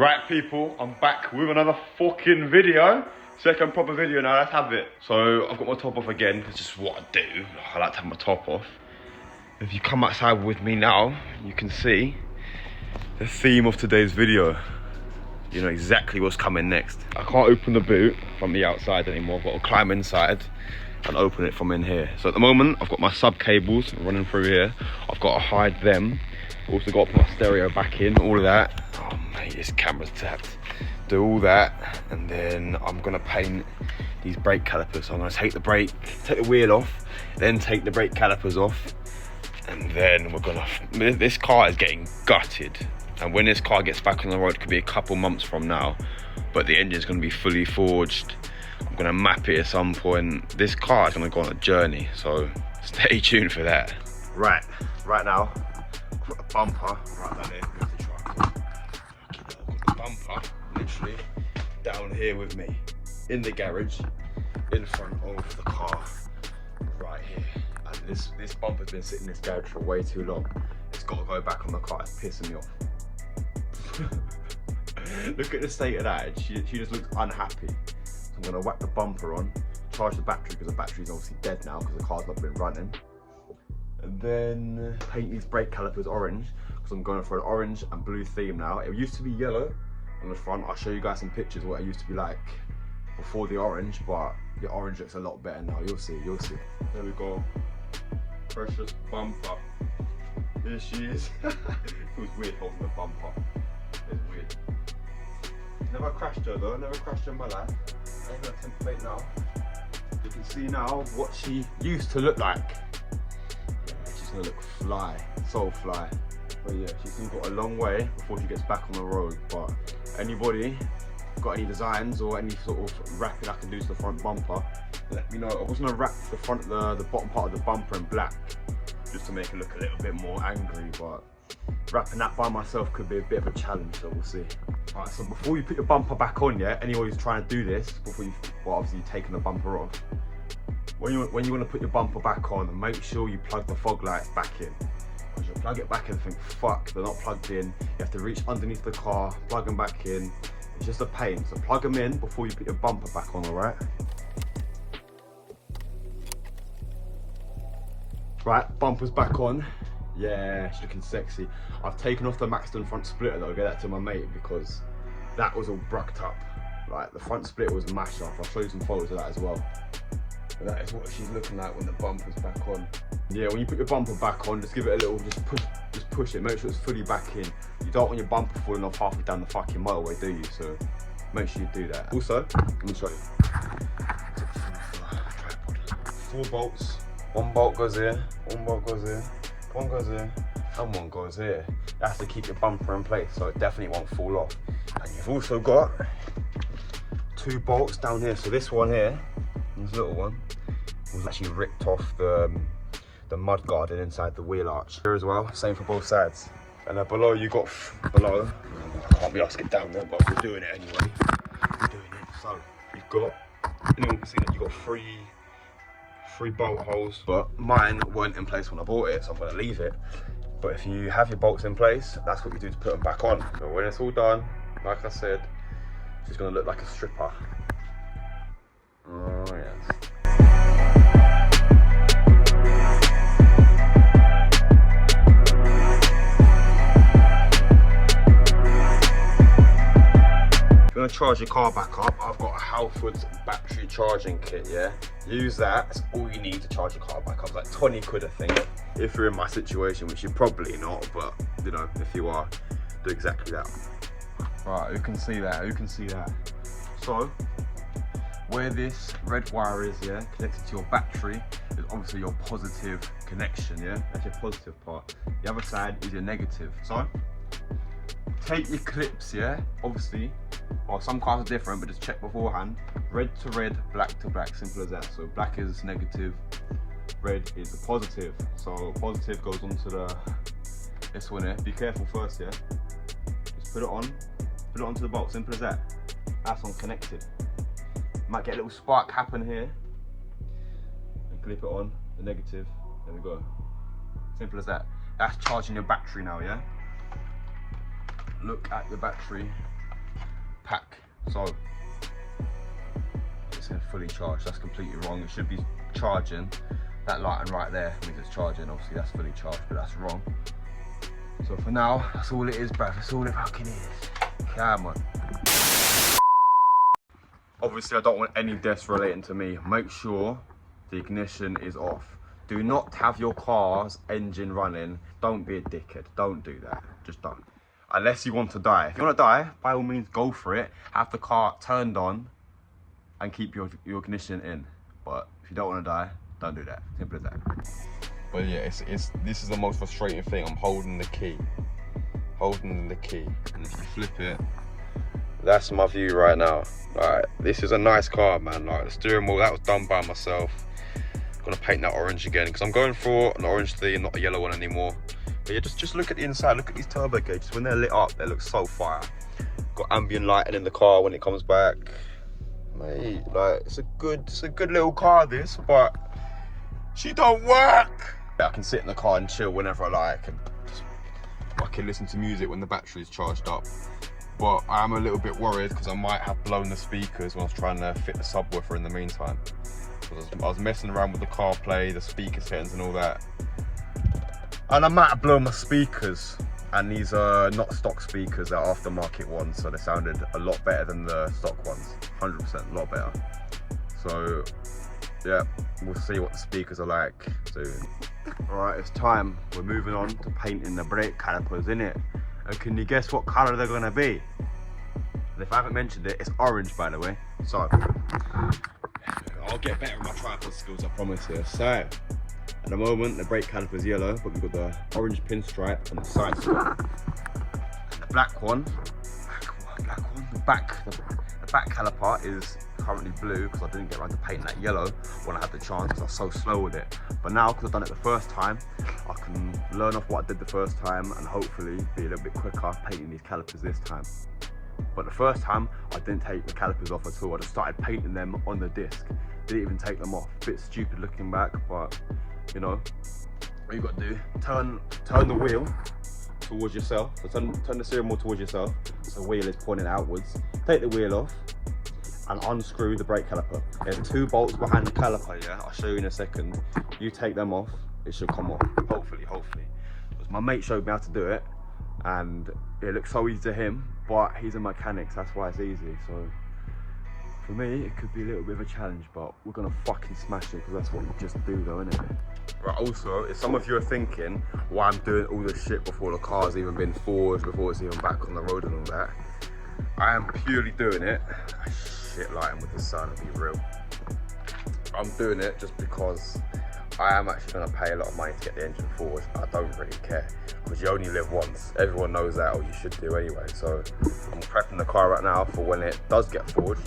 Right people, I'm back with another fucking video. Second proper video now, let's have it. So I've got my top off again. It's just what I do. I like to have my top off. If you come outside with me now, you can see the theme of today's video. You know exactly what's coming next. I can't open the boot from the outside anymore. I've got to climb inside and open it from in here. So at the moment, I've got my sub cables running through here. I've got to hide them. Also got to put my stereo back in, all of that. Oh mate, this camera's tapped. Do all that, and then I'm gonna paint these brake calipers. So I'm gonna take the wheel off, then take the brake calipers off, and then we're gonna, this car is getting gutted. And when this car gets back on the road, it could be a couple months from now, but the engine's gonna be fully forged. I'm gonna map it at some point. This car is gonna go on a journey, so stay tuned for that. Right now, I've got the bumper right down here with the truck. I've got the bumper literally down here with me, in the garage, in front of the car, right here. And this bumper's been sitting in this garage for way too long. It's got to go back on the car. It's pissing me off. Look at the state of that. She just looks unhappy. So I'm gonna whack the bumper on, charge the battery because the battery's obviously dead now because the car's not been running. And then paint these brake calipers orange because I'm going for an orange and blue theme now. It used to be yellow on the front. I'll show you guys some pictures of what it used to be like before the orange, but the orange looks a lot better now. You'll see. There we go. Precious bumper. Here she is. It feels weird holding the bumper. It's weird. Never crashed her though, never crashed her in my life. I'm gonna template now. You can see now what she used to look like. She's gonna look fly, so fly. But yeah, she's still got a long way before she gets back on the road. But anybody got any designs or any sort of wrapping I can do to the front bumper, let me know. I was gonna wrap the front, the bottom part of the bumper in black, just to make it look a little bit more angry, but wrapping that by myself could be a bit of a challenge, so we'll see. Alright, so before you put your bumper back on, yeah, anyone who's trying to do this, before you, well obviously you're taking the bumper off, when you want to put your bumper back on, make sure you plug the fog lights back in. Because you'll plug it back in and think, fuck, they're not plugged in. You have to reach underneath the car, plug them back in. It's just a pain, so plug them in before you put your bumper back on, alright? Right, bumper's back on. Yeah, she's looking sexy. I've taken off the Maxton front splitter though, get that to my mate because that was all brucked up. Like the front splitter was mashed up. I'll show you some photos of that as well. And that is what she's looking like when the bumper's back on. Yeah, when you put your bumper back on, just give it a little, just push it, make sure it's fully back in. You don't want your bumper falling off halfway down the fucking motorway, do you? So make sure you do that. Also, let me show you. 4 bolts. 1 bolt goes here, 1 bolt goes here, 1 goes here, and 1 goes here. That's to keep your bumper in place, so it definitely won't fall off. And you've also got 2 bolts down here. So this one here, this little one, was actually ripped off the mud guarding inside the wheel arch. Here as well, same for both sides. And then below you got, I can't be asked to get down there, but we're doing it anyway. We're doing it. So you've got, anyone can see that you've got 3 bolt holes, but mine weren't in place when I bought it, so I'm gonna leave it. But if you have your bolts in place, that's what you do to put them back on. So when it's all done, like I said, she's gonna look like a stripper. Oh yes. If you want to charge your car back up, I've got a Halford's battery charging kit, yeah? Use that, that's all you need to charge your car back up. It's like 20 quid, I think. If you're in my situation, which you're probably not, but you know, if you are, do exactly that. Right, who can see that? Who can see that? So, where this red wire is, yeah, connected to your battery, is obviously your positive connection, yeah? That's your positive part. The other side is your negative. So, take your clips, yeah? Obviously, well, some cars are different, but just check beforehand. Red to red, black to black, simple as that. So black is negative, red is the positive. So positive goes onto this one here. Be careful first, yeah? Just put it onto the bolt, simple as that. That's on connected. Might get a little spark happen here. And clip it on, the negative, there we go. Simple as that. That's charging your battery now, yeah? Look at the battery. pack. So it's fully charged. That's completely wrong. It should be charging. That light right there means it's charging. Obviously that's fully charged, but that's wrong. So for now, that's all it is, bruv. That's all it fucking is. Come on. Obviously I don't want any deaths relating to me. Make sure the ignition is off. Do not have your car's engine running. Don't be a dickhead. Don't do that. Just don't. Unless you want to die. If you want to die, by all means go for it. Have the car turned on and keep your ignition in. But if you don't want to die, don't do that. Simple as that. But yeah, this is the most frustrating thing. I'm holding the key. Holding the key. And if you flip it, that's my view right now. Alright, this is a nice car, man. Like the steering wheel, that was done by myself. Gonna paint that orange again because I'm going for an orange theme, not a yellow one anymore. But yeah, just look at the inside. Look at these turbo gauges. When they're lit up, they look so fire. Got ambient lighting in the car when it comes back. Mate, like it's a good little car, this, but she don't work. I can sit in the car and chill whenever I like, and just fucking listen to music when the battery's charged up. But I am a little bit worried because I might have blown the speakers when I was trying to fit the subwoofer in the meantime. I was messing around with the CarPlay, the speaker settings and all that. And I might have blown my speakers. And these are not stock speakers, they're aftermarket ones, so they sounded a lot better than the stock ones. 100%, a lot better. So, yeah, we'll see what the speakers are like soon. Alright, it's time. We're moving on to painting the brake calipers, innit? And can you guess what colour they're gonna be? And if I haven't mentioned it, it's orange, by the way. So, I'll get better at my tripod skills, I promise you. So, at the moment, the brake caliper's yellow, but we've got the orange pinstripe on the side stop. And the black one, the back caliper is currently blue because I didn't get around to painting that yellow when I had the chance because I was so slow with it. But now, because I've done it the first time, I can learn off what I did the first time and hopefully be a little bit quicker painting these calipers this time. But the first time, I didn't take the calipers off at all. I just started painting them on the disc. Didn't even take them off. Bit stupid looking back, but you know, what you got to do, turn the wheel towards yourself. So turn the steering wheel towards yourself, so the wheel is pointing outwards. Take the wheel off and unscrew the brake caliper. There's 2 bolts behind the caliper, yeah? I'll show you in a second. You take them off, it should come off, hopefully. Because my mate showed me how to do it, and it looks so easy to him, but he's a mechanic, so that's why it's easy. So for me, it could be a little bit of a challenge, but we're gonna fucking smash it because that's what we just do though, innit? Right, also, if some of you are thinking why I'm doing all this shit before the car's even been forward, before it's even back on the road and all that, I am purely doing it. Shit lighting with the sun, to be real. I'm doing it just because I am actually gonna pay a lot of money to get the engine forward. I don't really care, because you only live once. Everyone knows that, or you should do anyway. So I'm prepping the car right now for when it does get forward.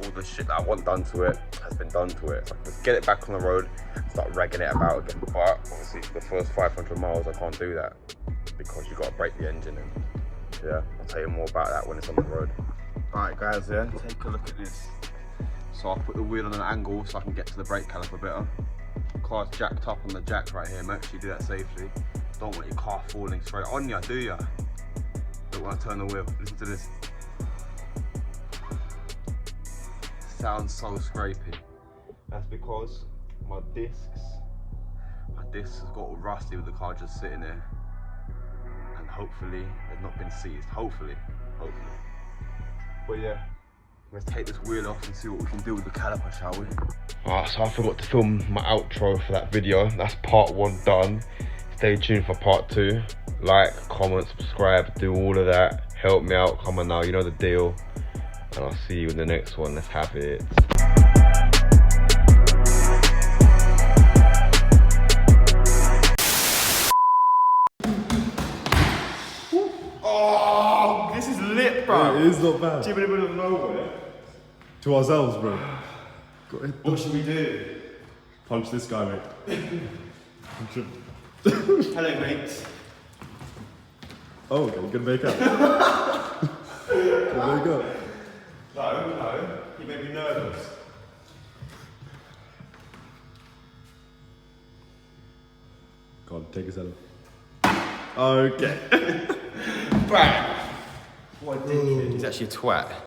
All the shit that I want done to it has been done to it. So I can just get it back on the road and start ragging it about again. But obviously for the first 500 miles, I can't do that because you got to break the engine in. Yeah, I'll tell you more about that when it's on the road. Alright guys, yeah, take a look at this. So I'll put the wheel on an angle so I can get to the brake caliper better. Car's jacked up on the jack right here. Make sure you do that safely. Don't want your car falling straight on you, do ya? Don't want to turn the wheel. Listen to this. Sounds so scrapey. That's because my discs has got all rusty with the car just sitting there. And hopefully they've not been seized. Hopefully. But yeah, let's take this wheel off and see what we can do with the caliper, shall we? Alright, so I forgot to film my outro for that video. That's part 1 done. Stay tuned for part 2. Like, comment, subscribe, do all of that. Help me out, come on now, you know the deal. And I'll see you in the next one. Let's have it. Oh, this is lit, bro. It is not bad. Jibbing in the middle of nowhere. To ourselves, bro. What should we do? Punch this guy, mate. Punch him. Hello, mate. Oh, okay, good make up. Good make up. No, you made me nervous. Go on, take his head off. Okay. Bang! What a dickhead. He's actually a twat.